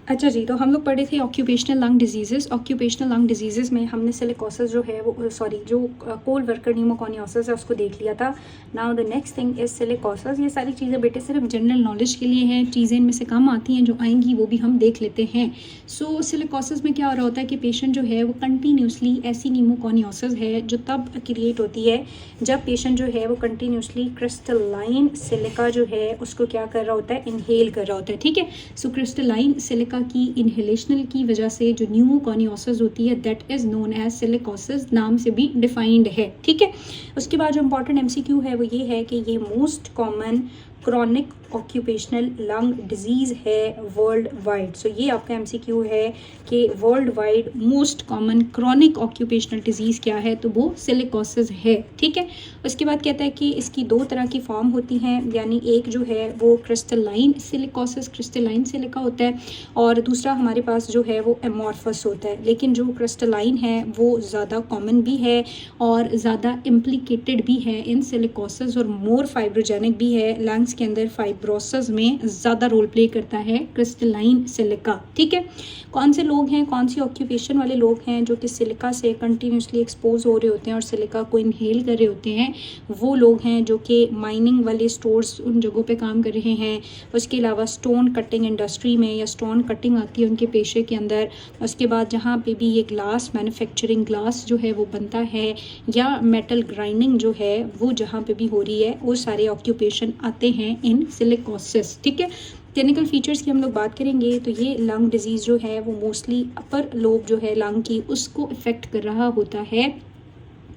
अच्छा जी, तो हम लोग पढ़े थे occupational lung diseases. Occupational lung diseases में हमने सिलिकोसिस जो है वो जो कोल वर्कर न्यूमोकोनियोसिस है उसको देख लिया था। Now the next thing is silicosis. ये सारी चीज़ें बेटे सिर्फ जनरल नॉलेज के लिए हैं, चीज़ें इनमें से कम आती हैं, जो आएंगी वो भी हम देख लेते हैं। सो सिलिकोसिस में क्या हो रहा होता है कि पेशेंट जो है वो कंटिन्यूसली, ऐसी न्यूमोकोनियोसिस है जो तब क्रिएट होती है जब पेशेंट जो है वो कंटिन्यूसली क्रिस्टलाइन सिलिका जो है उसको क्या कर रहा होता है, इनहेल कर रहा होता है। ठीक है, सो क्रिस्टलाइन सिलिका की इनहेलेशनल की वजह से जो न्यूमोकोनियोसिस होती है that is known as silicosis, नाम से भी डिफाइंड है। ठीक है, उसके बाद जो इंपॉर्टेंट एमसीक्यू है वो ये है कि ये most common chronic occupational lung disease है वर्ल्ड वाइड। सो ये आपका एमसीक्यू है कि world wide most common chronic occupational disease क्या है, तो वो सिलिकोसिस है। ठीक है, उसके बाद कहता है कि इसकी दो तरह की फॉर्म होती हैं, यानी एक जो है वो क्रिस्टलाइन सिलिकोसिस, क्रिस्टलाइन सिलिका होता है, और दूसरा हमारे पास जो है वो एमॉर्फस होता है। लेकिन जो क्रिस्टलाइन है वो ज़्यादा कॉमन भी है और ज़्यादा इम्प्लिकेटेड भी है इन सिलिकोसिस, और मोर फाइब्रोजेनिक भी है। लंग्स के अंदर फाइब्रोसिस में ज़्यादा रोल प्ले करता है क्रिस्टलाइन सिलिका। ठीक है, कौन से लोग हैं, कौन सी ऑक्यूपेशन वाले लोग हैं जो कि सिलिका से कंटिन्यूसली एक्सपोज हो रहे होते हैं और सिलिका को इनहेल कर रहे होते हैं, वो लोग हैं जो कि माइनिंग वाले स्टोर्स उन जगहों पे काम कर रहे हैं। उसके अलावा स्टोन कटिंग इंडस्ट्री में, या स्टोन कटिंग आती है उनके पेशे के अंदर। उसके बाद जहाँ पे भी ये ग्लास मैन्युफैक्चरिंग, ग्लास जो है वो बनता है, या मेटल ग्राइंडिंग जो है वो जहाँ पे भी हो रही है, वो सारे ऑक्यूपेशन आते हैं इन सिलिकोसिस। ठीक है, क्लिनिकल फीचर्स की हम लोग बात करेंगे तो ये लंग डिजीज़ जो है वो मोस्टली अपर लोब जो है लंग की उसको इफ़ेक्ट कर रहा होता है।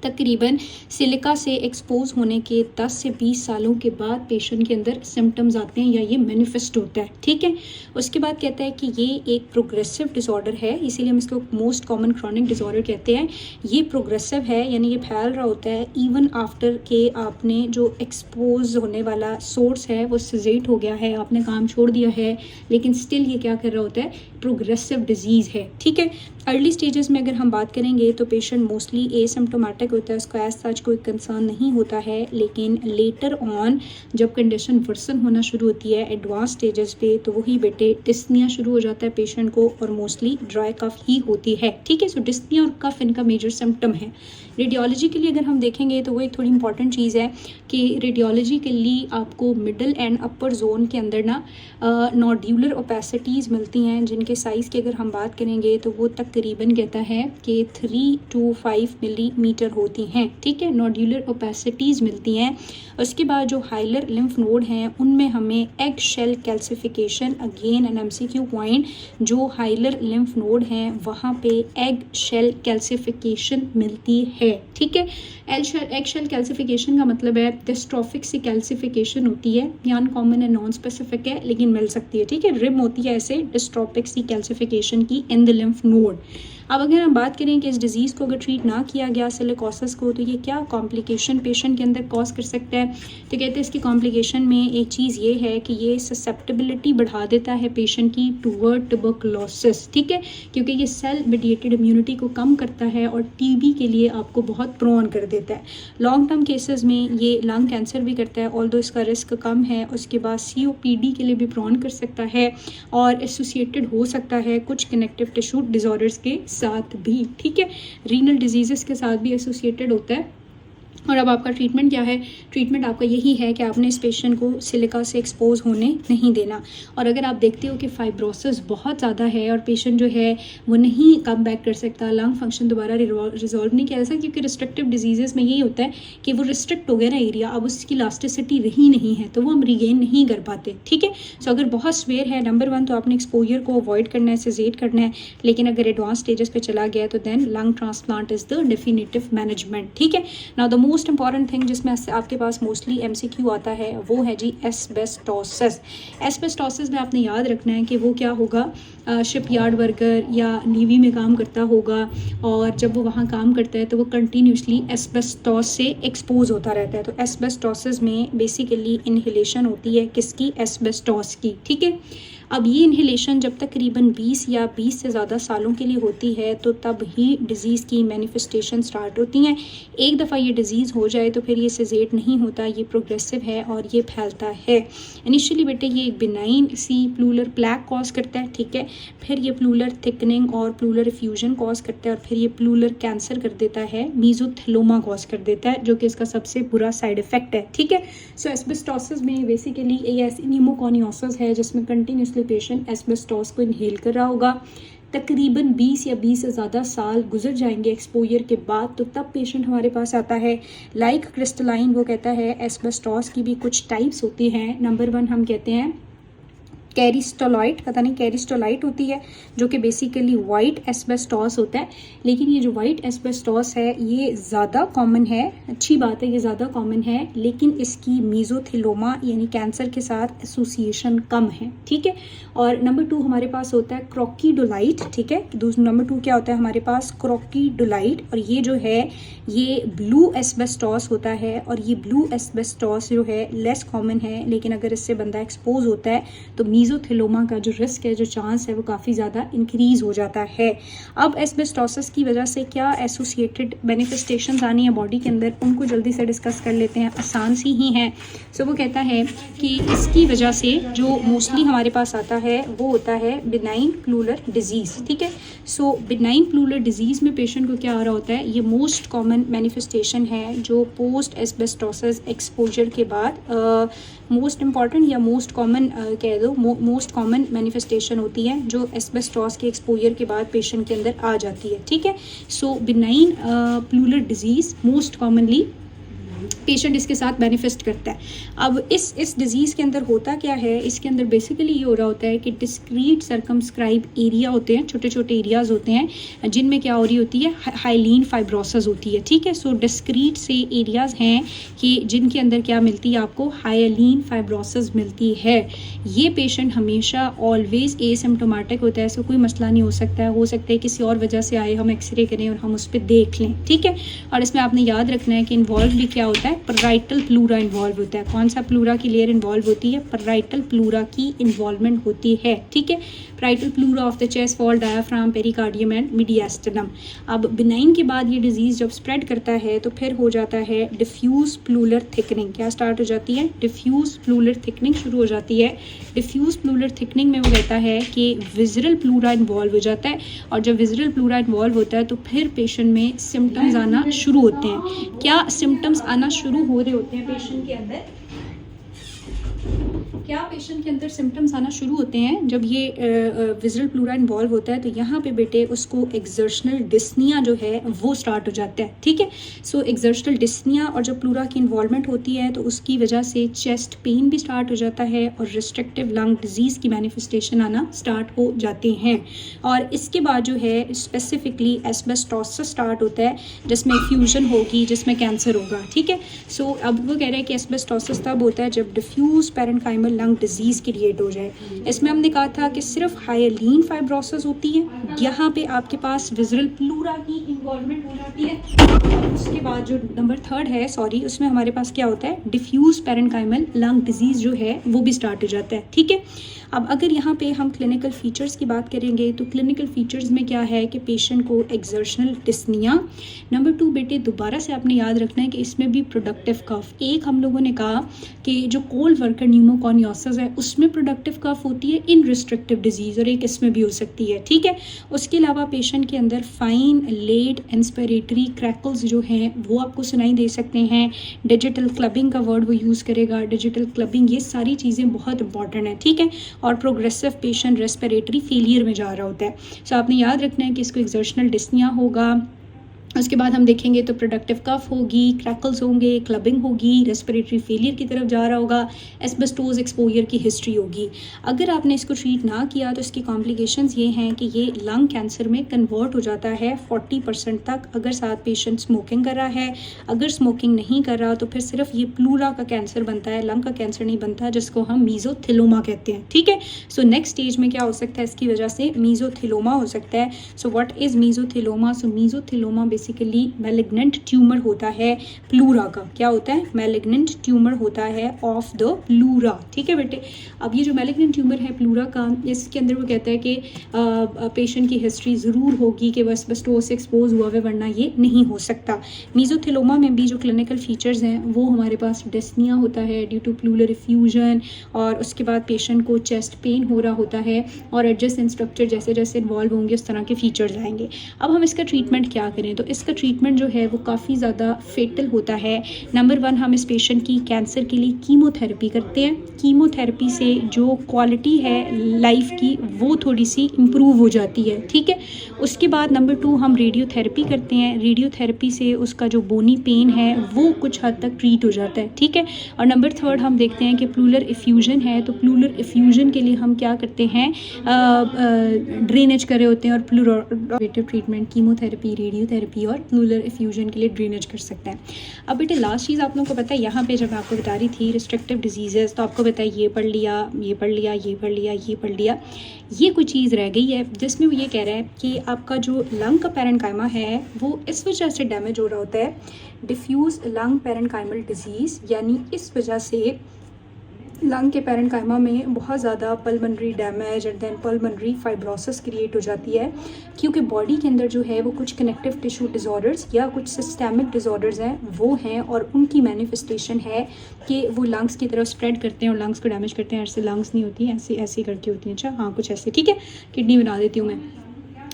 तकरीबन सिलिका से एक्सपोज होने के 10 से 20 सालों के बाद पेशेंट के अंदर सिम्टम्स आते हैं या ये मैनिफेस्ट होता है। ठीक है, उसके बाद कहता है कि ये एक प्रोग्रेसिव डिसऑर्डर है, इसीलिए हम इसको मोस्ट कॉमन क्रॉनिक डिसऑर्डर कहते हैं। ये प्रोग्रेसिव है, यानी ये फैल रहा होता है इवन आफ्टर के आपने जो एक्सपोज होने वाला सोर्स है वो सिजेट हो गया है, आपने काम छोड़ दिया है, लेकिन स्टिल ये क्या कर रहा होता है, प्रोग्रेसिव डिजीज़ है। ठीक है, अर्ली स्टेजेस में अगर हम बात करेंगे तो पेशेंट मोस्टली एसिम्प्टोमेटिक होता है, उसको एज सच कोई कंसर्न नहीं होता है, लेकिन लेटर ऑन जब कंडीशन वर्सन होना शुरू होती है एडवांस स्टेजेस पे, तो वही बेटे डिस्निया शुरू हो जाता है पेशेंट को, और मोस्टली ड्राई कफ ही होती है। ठीक है, सो डिस्निया और कफ इनका मेजर सिम्टम है। रेडियोलॉजी के लिए अगर हम देखेंगे तो वो एक थोड़ी इंपॉर्टेंट चीज़ है कि रेडियोलॉजी के लिए आपको मिडल एंड अपर जोन के अंदर ना नोड्यूलर ओपेसिटीज़ मिलती हैं, जिनके साइज़ की अगर हम बात करेंगे तो वो तकरीबन कहता है कि 3 to 5 मिलीमीटर होती हैं। ठीक है, नोड्यूलर ओपेसिटीज़ मिलती हैं। उसके बाद जो हाइलर लिम्फ नोड हैं उनमें हमें egg shell calcification, again an MCQ point, जो हाइलर लिम्फ नोड हैं वहाँ पे एग शेल कैल्सिफिकेशन मिलती है। ठीक है, एग शेल कैल्सिफिकेशन का मतलब है डिस्ट्रॉफिक सी कैल्सिफिकेशन होती है, या अनकॉमन है, नॉन स्पेसिफिक है, लेकिन मिल सकती है। ठीक है, रिम होती है ऐसे डिस्ट्रॉफिक सी कैल्सिफिकेशन की इन द लिम्फ नोड। अब अगर हम बात करें कि इस डिज़ीज़ को अगर ट्रीट ना किया गया सिलिकोसिस को, तो ये क्या कॉम्प्लिकेशन पेशेंट के अंदर कॉज कर सकता है, तो कहते हैं इसकी कॉम्प्लिकेशन में एक चीज़ ये है कि ये ससेप्टेबिलिटी बढ़ा देता है पेशेंट की टूवर्ड ट्यूबरकुलोसिस। ठीक है, क्योंकि ये सेल मीडिएटेड इम्यूनिटी को कम करता है और टीबी के लिए आपको बहुत प्रोन कर देता है। लॉन्ग टर्म केसेस में ये लंग कैंसर भी करता है, ऑल्दो इसका रिस्क कम है। उसके बाद COPD के लिए भी प्रोन कर सकता है, और एसोसिएटेड हो सकता है कुछ कनेक्टिव टिश्यू डिसऑर्डर्स के साथ भी। ठीक है, रीनल डिजीजेस के साथ भी एसोसिएटेड होता है। और अब आपका ट्रीटमेंट क्या है, ट्रीटमेंट आपका यही है कि आपने इस पेशेंट को सिलिका से एक्सपोज होने नहीं देना। और अगर आप देखते हो कि फाइब्रोसिस बहुत ज़्यादा है और पेशेंट जो है वो नहीं कम बैक कर सकता, लंग फंक्शन दोबारा रिजॉल्व नहीं किया जा सकता, क्योंकि रिस्ट्रिक्टिव डिजीज़ में यही होता है कि वो रिस्ट्रिक्ट हो गया ना एरिया, अब उसकी इलास्टिसिटी रही नहीं है, तो वो हम रिगेन नहीं कर पाते। ठीक है, सो अगर बहुत स्वेयर है, नंबर 1 तो आपने एक्सपोजर को अवॉइड करना है, सिजेट करना है, लेकिन अगर एडवांस स्टेजेस पे चला गया तो then lung transplant is the definitive management. ठीक है, now the most important thing जिसमें आपके पास मोस्टली MCQ आता है वो है जी एस्बेस्टोसिस। एस्बेस्टोसिस में आपने याद रखना है कि वो क्या होगा, शिप यार्ड वर्कर या नेवी में काम करता होगा, और जब वो वहाँ काम करता है तो वो कंटिन्यूसली एस्बेस्टोस से एक्सपोज होता रहता है। तो एस्बेस्टोसिस में बेसिकली इनहेलेशन होती है किसकी, एस्बेस्टोस की। ठीक है, अब ये इन्हेलेशन जब तकरीबन 20 या 20 से ज़्यादा सालों के लिए होती है तो तब ही डिज़ीज़ की मैनिफेस्टेशन स्टार्ट होती हैं। एक दफ़ा ये डिज़ीज़ हो जाए तो फिर ये सेजेट नहीं होता, ये प्रोग्रेसिव है और ये फैलता है। इनिशियली बेटे ये एक बिनाइन सी प्लूरल प्लैक कॉज करता है, ठीक है, फिर ये प्लूरल थिकनिंग और प्लूरल फ्यूजन कॉज करता है और फिर ये प्लूरल कैंसर कर देता है, मीजोथेलोमा कॉज कर देता है, जो कि इसका सबसे बुरा साइड इफ़ेक्ट है, ठीक है। सो एस्बेस्टोसिस में बेसिकली ये ऐसी न्यूमोकॉनियोसिस है जिसमें कंटिन्यूसली पेशेंट एस्बेस्टोस को इनहेल कर रहा होगा। तकरीबन 20 या 20 से ज़्यादा साल गुजर जाएंगे एक्सपोजर के बाद, तो तब पेशेंट हमारे पास आता है। लाइक क्रिस्टलाइन वो कहता है एस्बेस्टोस की भी कुछ टाइप्स होती हैं। नंबर 1 हम कहते हैं कैरिस्टोलाइट, पता नहीं कैरिस्टोलाइट होती है, जो कि बेसिकली वाइट एस्बेस्टोस होता है। लेकिन ये जो वाइट एस्बेस्टोस है ये ज़्यादा कॉमन है, अच्छी बात है, ये ज़्यादा कॉमन है, लेकिन इसकी मीजोथेलोमा यानी कैंसर के साथ एसोसिएशन कम है, ठीक है। और नंबर 2 हमारे पास होता है क्रोकीडोलाइट, ठीक है। नंबर 2 क्या होता है हमारे पास, क्रोकीडोलाइट, और ये जो है ये ब्लू एस्बेस्टोस होता है, और ये ब्लू एस्बेस्टोस जो है लेस कॉमन है, लेकिन अगर इससे बंदा एक्सपोज होता है तो मीजोथेलोमा का जो रिस्क है, जो चांस है, वो काफ़ी ज़्यादा इंक्रीज़ हो जाता है। अब एस्बेस्टोसिस की वजह से क्या एसोसिएटेड मैनिफेस्टेशंस आनी है बॉडी के अंदर, उनको जल्दी से डिस्कस कर लेते हैं, आसान सी ही हैं। सो वो कहता है कि इसकी वजह से जो मोस्टली हमारे पास आता है वो होता है बिनाइन प्लूरल डिजीज़, ठीक है। सो बिनाइन प्लूरल डिजीज़ में पेशेंट को क्या आ रहा होता है, ये मोस्ट कॉमन मैनिफेस्टेशन है जो पोस्ट एस्बेस्टोसिस एक्सपोजर के बाद मोस्ट इम्पॉर्टेंट या मोस्ट कॉमन कह दो, मोस्ट कॉमन मैनिफेस्टेशन होती है जो एस्बेस्टोस के एक्सपोजर के बाद पेशेंट के अंदर आ जाती है, ठीक है। So benign pleural disease most commonly patient इसके साथ मैनिफेस्ट करता है। अब इस डिज़ीज़ के अंदर होता क्या है, इसके अंदर बेसिकली ये हो रहा होता है कि डिस्क्रीट सर्कमस्क्राइब एरिया होते हैं, छोटे छोटे एरियाज़ होते हैं जिनमें क्या हो रही होती है, हाइलीन फाइब्रोसिस होती है, ठीक है। सो डिस्क्रीट से एरियाज़ हैं कि जिनके अंदर क्या मिलती है आपको, हाइलीन फाइब्रोसिस मिलती है। ये पेशेंट हमेशा ऑलवेज एसिम्प्टोमेटिक होता है, ऐसा कोई मसला नहीं हो सकता है किसी और वजह से आए, हम एक्सरे करें और हम उस पर देख लें, ठीक है। और इसमें आपने याद रखना है कि इन्वॉल्व भी क्या होता है, पैराइटल प्लूरा इन्वॉल्व होता है। कौन सा प्लूरा की लेयर इन्वॉल्व होती है, पैराइटल प्लूरा की इन्वॉल्वमेंट होती है, ठीक है। Parietal pleura of the chest wall, diaphragm, pericardium and mediastinum. अब बिनाइन के बाद ये डिजीज़ जब स्प्रेड करता है तो फिर हो जाता है डिफ्यूज प्लूरल थिकनिंग। क्या स्टार्ट हो जाती है, डिफ्यूज प्लूरल थिकनिंग शुरू हो जाती है। डिफ्यूज प्लूरल थिकनिंग में वो कहता है कि विजरल प्लूरा इन्वॉल्व हो जाता है, और जब विजरल प्लूरा इन्वॉल्व होता है तो फिर पेशेंट में सिम्टम्स आना शुरू होते हैं। क्या सिम्टम्स आना शुरू हो रहे होते हैं पेशेंट के अंदर, क्या पेशेंट के अंदर सिम्टम्स आना शुरू होते हैं जब ये विजरल प्लूरा इन्वॉल्व होता है, तो यहाँ पे बेटे उसको एक्सर्शनल डिस्निया जो है वो स्टार्ट हो जाता है, ठीक है। सो एक्सर्शनल डिस्निया और जब प्लूरा की इन्वॉल्वमेंट होती है तो उसकी वजह से चेस्ट पेन भी स्टार्ट हो जाता है और रिस्ट्रिक्टिव लंग डिजीज़ की मैनिफेस्टेशन आना स्टार्ट हो जाते हैं। और इसके बाद जो है स्पेसिफिकली एस्बेस्टोसिस स्टार्ट होता है जिसमें फ्यूजन होगी, जिसमें कैंसर होगा, ठीक है। सो अब वो कह रहे हैं कि एस्बेस्टोसिस तब होता है जब diffuse parenchymal lung disease create हो जाए। इसमें हमने कहा था कि सिर्फ हाइलीन फाइब्रोसिस होती है, यहाँ पे आपके पास विजरल प्लूरा की इन्वॉल्वमेंट हो जाती है। उसके बाद जो नंबर 3 है, सॉरी, उसमें हमारे पास क्या होता है, डिफ्यूज पैरेन्काइमल लंग डिजीज़ जो है वो भी स्टार्ट हो जाता है, ठीक है। अब अगर यहाँ पे हम क्लिनिकल फीचर्स की बात करेंगे तो क्लिनिकल फीचर्स में क्या है कि पेशेंट को एक्सर्शनल डिस्निया। नंबर 2 बेटे दोबारा से आपने याद रखना है कि इसमें भी प्रोडक्टिव कफ। एक हम लोगों ने कहा कि जो कोल्ड वर्कर न्यूमोकॉनियोसिस है उसमें प्रोडक्टिव कफ होती है इन रिस्ट्रिक्टिव डिजीज़, और एक इसमें भी हो सकती है, ठीक है। उसके अलावा पेशेंट के अंदर फाइन लेट इंस्पिरेटरी क्रैकल्स जो हैं वो आपको सुनाई दे सकते हैं। डिजिटल क्लबिंग का वर्ड वो यूज़ करेगा, डिजिटल क्लबिंग, ये सारी चीज़ें बहुत इंपॉर्टेंट है, ठीक है। और प्रोग्रेसिव पेशेंट रेस्पिरेटरी फेलियर में जा रहा होता है। सो आपने याद रखना है कि इसको एक्सर्शनल डिस्निया होगा, उसके बाद हम देखेंगे तो प्रोडक्टिव कफ होगी, क्रैकल्स होंगे, क्लबिंग होगी, रेस्पिरेटरी फेलियर की तरफ जा रहा होगा, एस्बेस्टोस एक्सपोजर की हिस्ट्री होगी। अगर आपने इसको ट्रीट ना किया तो इसकी कॉम्प्लिकेशंस ये हैं कि ये लंग कैंसर में कन्वर्ट हो जाता है 40% तक, अगर साथ पेशेंट स्मोकिंग कर रहा है। अगर स्मोकिंग नहीं कर रहा तो फिर सिर्फ ये प्लूरा का कैंसर बनता है, लंग का कैंसर नहीं बनता, जिसको हम मीजोथेलोमा कहते हैं, ठीक है। सो नेक्स्ट स्टेज में क्या हो सकता है, इसकी वजह से मीजोथेलोमा हो सकता है। So what is mesothelioma? So mesothelioma basically malignant tumour होता है प्लूरा का। क्या होता है? मैलिग्नेंट ट्यूमर होता है ऑफ द प्लूरा। ठीक है बेटे, अब ये जो मैलिग्नेंट ट्यूमर है प्लूरा का, इसके अंदर वो कहता है कि पेशेंट की हिस्ट्री ज़रूर होगी कि बस एस्बेस्टोस से एक्सपोज हुआ है, वरना ये नहीं हो सकता। मीज़ोथेलोमा में भी जो क्लिनिकल फीचर्स हैं वो हमारे पास डिस्निया होता है ड्यू टू प्लूरल इफ्यूजन, और उसके बाद पेशेंट को चेस्ट पेन हो रहा होता है, और एडजस्टेंट स्ट्रक्चर जैसे जैसे इन्वॉल्व होंगे उस तरह के फीचर्स आएंगे। अब हम इसका ट्रीटमेंट क्या करें? तो इसका ट्रीटमेंट जो है वो काफ़ी ज़्यादा फेटल होता है। नंबर 1, हम इस पेशेंट की कैंसर के लिए कीमोथेरेपी करते हैं। कीमोथेरेपी से जो क्वालिटी है लाइफ की वो थोड़ी सी इम्प्रूव हो जाती है। ठीक है, उसके बाद नंबर 2, हम रेडियोथेरेपी करते हैं। रेडियोथेरेपी से उसका जो बोनी पेन है वो कुछ हद तक ट्रीट हो जाता है। ठीक है, और नंबर 3 हम देखते हैं कि प्लूरल इफ्यूजन है, तो प्लूरल इफ्यूजन के लिए हम क्या करते हैं? ड्रेनेज कर रहे होते हैं, और प्लूरोवेटिव ट्रीटमेंट कीमोथेरेपी, रेडियोथेरेपी और प्लूरल इफ्यूजन के लिए ड्रेनेज कर सकते हैं। अब बेटे लास्ट चीज़ आप लोगों को पता है, यहाँ पे जब मैं आपको बता रही थी रिस्ट्रिक्टिव डिजीज़ेस, तो आपको पता है ये पढ़ लिया, ये पढ़ लिया, ये पढ़ लिया, ये पढ़ लिया, ये कोई चीज़ रह गई है जिसमें वो ये कह रहा है कि आपका जो लंग का पैरेन्काइमा है वो इस वजह से डैमेज हो रहा होता है, डिफ्यूज़ लंग पैरेन्काइमल डिजीज़, यानी इस वजह से लंग के पैरेन्काइमा में बहुत ज़्यादा pulmonary damage and then pulmonary fibrosis create हो जाती है, क्योंकि बॉडी के अंदर जो है वो कुछ कनेक्टिव टिश्यू डिसऑर्डर्स या कुछ सिस्टेमिक डिसऑर्डर्स हैं वो हैं, और उनकी मैनिफेस्टेशन है कि वो लंग्स की तरफ स्प्रेड करते हैं और लंग्स को डैमेज करते हैं। ऐसे लंग्स नहीं होती, ऐसे ऐसे करके होती हैं। अच्छा हाँ, कुछ ऐसे। ठीक है, किडनी बना देती हूँ मैं।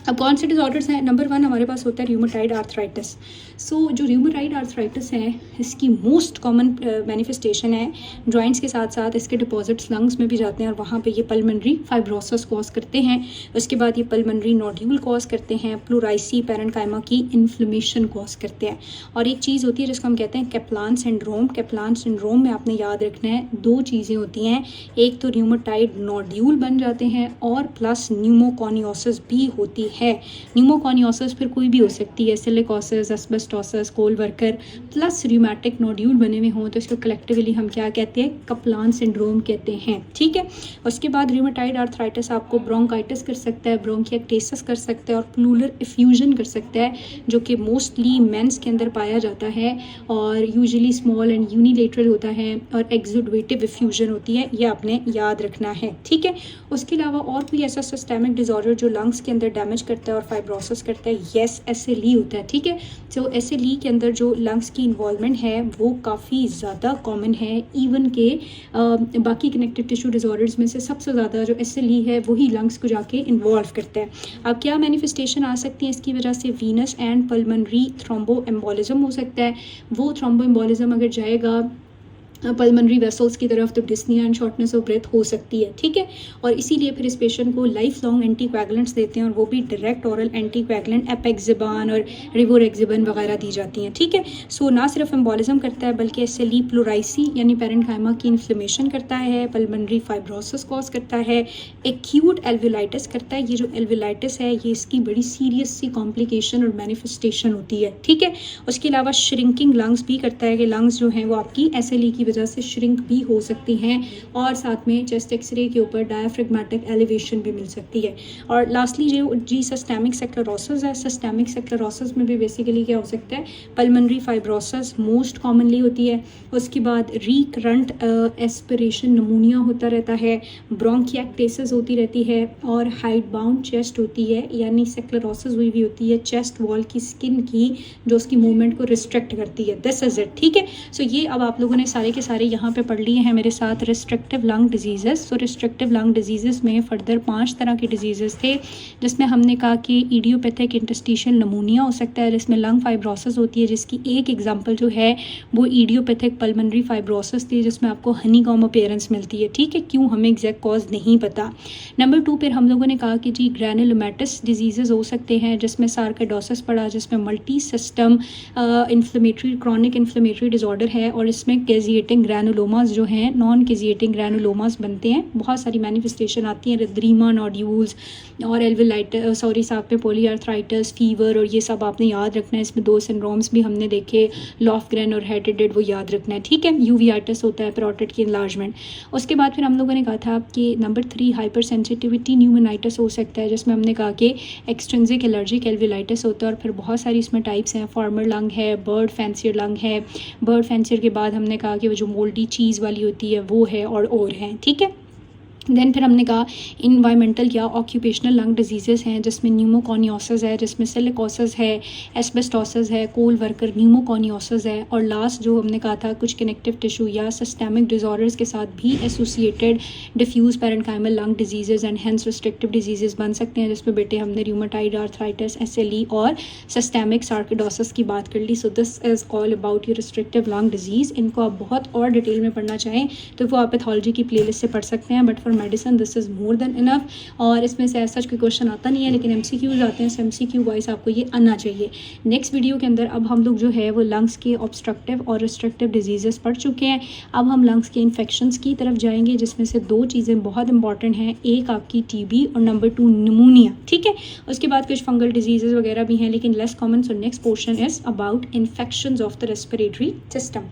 अब कौन से डिसऑर्डर्स हैं? नंबर 1 हमारे पास होता है र्यूमेटॉइड आर्थराइटिस। सो जो र्यूमेटॉइड आर्थराइटिस है इसकी मोस्ट कॉमन मैनिफेस्टेशन है जॉइंट्स के साथ साथ इसके डिपॉजिट्स लंग्स में भी जाते हैं, और वहाँ पे ये पल्मनरी फाइब्रोसिस कॉज करते हैं। उसके बाद ये पल्मनरी नोड्यूल कॉज करते हैं, प्लूराइसी पैरेन्काइमा की इन्फ्लेमेशन कॉज करते हैं। और एक चीज़ होती है जिसको हम कहते हैं कैप्लान सिंड्रोम। कैप्लान सिंड्रोम में आपने याद रखना है 2 चीज़ें होती हैं, एक तो र्यूमेटॉइड नोड्यूल बन जाते हैं और प्लस न्यूमोकॉनियोसिस भी होती है। न्यूमोकॉनियोसिस फिर कोई भी हो सकती है, सिलिकोसिस, एस्बेस्टोसिस, कोल वर्कर, प्लस रूमेटिक नोड्यूल बने हुए हों तो इसको कलेक्टिवली हम क्या कहते हैं? कप्लान सिंड्रोम कहते हैं। ठीक है, उसके बाद रूमेटॉइड आर्थराइटिस आपको ब्रोंकाइटिस कर सकता है, ब्रोंकिएक्टेसिस कर सकता है, और प्लूरल इफ्यूजन कर सकता है, जो कि मोस्टली मेंस के अंदर पाया जाता है और यूजुअली स्मॉल एंड यूनिलेटरल होता है, और एक्सुडेटिव इफ्यूजन होती है, ये आपने याद रखना है। ठीक है, उसके अलावा और कोई ऐसा सिस्टेमिक डिसऑर्डर जो लंग्स के अंदर डैमेज करता है और फाइब्रोसिस करता है? यस, SLE होता है। ठीक है, तो SLE के अंदर जो लंग्स की इन्वॉल्वमेंट है वो काफ़ी ज़्यादा कॉमन है, इवन के बाकी कनेक्टिव टिश्यू डिसऑर्डर्स में से सबसे ज़्यादा जो SLE है वही लंग्स को जाके इन्वॉल्व करता है। अब क्या मैनिफेस्टेशन आ सकती है इसकी वजह से? Venus and pulmonary thrombo embolism हो सकता है। वो थ्रोम्बो एम्बोलिज्म अगर जाएगा पल्मनरी वेसल्स की तरफ तो dyspnoea and shortness of breath हो सकती है। ठीक है, और इसीलिए फिर इस पेशेंट को लाइफ लॉन्ग एंटीकोएगुलेंट्स देते हैं, और वो भी डायरेक्ट ओरल एंटीकोएगुलेंट एपेक्सिबान और रिवोरेक्सिबन वगैरह दी जाती हैं। ठीक है, सो ना सिर्फ एम्बोलिज्म करता है बल्कि SLE प्लूराइसी यानी पैरेन्काइमा की इन्फ्लेमेशन करता है, पल्मनरी फाइब्रोसिस कॉज करता है, एक्यूट एल्वुलाइटिस करता है। ये जो एल्वुलाइटिस है ये इसकी बड़ी सीरियस सी कॉम्प्लिकेशन और मैनिफेस्टेशन होती है। ठीक है, उसके अलावा श्रिंकिंग लंग्स भी करता है कि लंग्स जो हैं वो आपकी SLE की वजह से श्रिंक भी हो सकती हैं, और साथ में चेस्ट एक्सरे के ऊपर डायफ्रेगमेटिक एलिवेशन भी मिल सकती है। और लास्टली जो सिस्टेमिक स्क्लेरोसिस है, सिस्टेमिक स्क्लेरोसिस में भी बेसिकली क्या हो सकता है? पल्मनरी फाइब्रोसिस मोस्ट कॉमनली होती है। उसके बाद रिकरेंट एस्पिरेशन निमोनिया होता रहता है, ब्रोंकिएक्टेसिस होती रहती है, और हाइट बाउंड चेस्ट होती है, यानी स्क्लेरोसिस हुई भी होती है चेस्ट वॉल की स्किन की जो उसकी मूवमेंट को रिस्ट्रिक्ट करती है। This is it. ठीक है, सो ये अब आप लोगों ने सारे के सारे यहाँ पे पढ़ लिए हैं मेरे साथ रिस्ट्रिक्टिव लंग डिजीज़ेस। सो रिस्ट्रिक्टिव लंग डिजीज़ेस में फर्दर 5 तरह के डिजीज़ेस थे, जिसमें हमने कहा कि इडियोपैथिक इंटरस्टिशियल निमोनिया हो सकता है जिसमें लंग फाइब्रोसिस होती है, जिसकी एक एग्जांपल जो है वो इडियोपैथिक पल्मनरी फाइब्रोसिस थी जिसमें आपको हनीकॉम अपीयरेंस मिलती है। ठीक है, क्यों हमें एग्जैक्ट कॉज नहीं पता। नंबर 2 फिर हम लोगों ने कहा कि जी ग्रैनुलोमेटस डिजीज़ेस हो सकते हैं जिसमें सार्कोइडोसिस पड़ा, जिसमें multi system inflammatory chronic inflammatory disorder है, और इसमें कैजिएटिक कैजिएटिंग ग्रैनुलोमास जो हैं, नॉन कैजिएटिंग ग्रैनुलोमास बनते हैं, बहुत सारी मैनिफेस्टेशन आती हैं, एरिथ्रीमा नोड्यूल्स और एल्वेलाइटिस, सॉरी साथ में पॉलीआर्थराइटिस, फीवर, और ये सब आपने याद रखना है। इसमें 2 सिंड्रोम्स भी हमने देखे, लॉफग्रेन और हेडेडेड, वो याद रखना है, ठीक है। यूवियाटिस होता है, पैरोटिड की इनलार्जमेंट। उसके बाद फिर हम लोगों ने कहा था कि नंबर 3 हाइपर सेंसिटिविटी न्यूमोनाइटिस हो सकता है, जिसमें हमने कहा कि एक्सट्रिंसिक एलर्जिक एल्वेलाइटिस होता है, और फिर बहुत सारी इसमें टाइप्स हैं, फॉर्मर लंग है, बर्ड फैंसियर लंग है, बर्ड फैंसियर के बाद हमने कहा कि वो जो मोल्डी चीज़ वाली होती है वो है, और हैं, ठीक है। देन फिर हमने कहा इन्वायरमेंटल या ऑक्यूपेशनल लंग डिजीज़ेज़ हैं, जिसमें न्यूमोकॉनियोसिस है, जिसमें सिलिकोसिस है, एस्बेस्टोसिस है, कोल वर्कर न्यूमोकॉनियोसिस है, और लास्ट जो हमने कहा था कुछ कनेक्टिव टिश्यू या सिस्टेमिक डिसऑर्डर्स के साथ भी associated diffuse parenchymal lung diseases and hence restrictive diseases बन सकते हैं, जिसमें बेटे हमने रूमेटाइड आर्थराइटिस, SLE और सिस्टेमिक सार्कोइडोसिस की बात कर ली। So this is all about your restrictive lung disease. इनको आप बहुत और डिटेल में पढ़ना चाहें तो वो आप पैथोलॉजी की प्लेलिस्ट से पढ़ सकते हैं, but for medicine this is more than enough. और इसमें से ऐसा कोई क्वेश्चन आता नहीं है, लेकिन MCQs आते हैं, so MCQ वाइज आपको ये आना चाहिए। नेक्स्ट वीडियो के अंदर अब हम लोग जो है वो लंग्स के ऑब्स्ट्रक्टिव और रिस्ट्रिक्टिव डिजीज़ेस पढ़ चुके हैं। अब हम लंग्स के इन्फेक्शंस की तरफ जाएंगे, जिसमें से 2 चीज़ें बहुत इंपॉर्टेंट हैं, एक आपकी TB और नंबर 2 निमोनिया, ठीक है। उसके बाद कुछ फंगल डिजीज़ेस वगैरह भी हैं, लेकिन less common. So next portion is about infections of the respiratory system.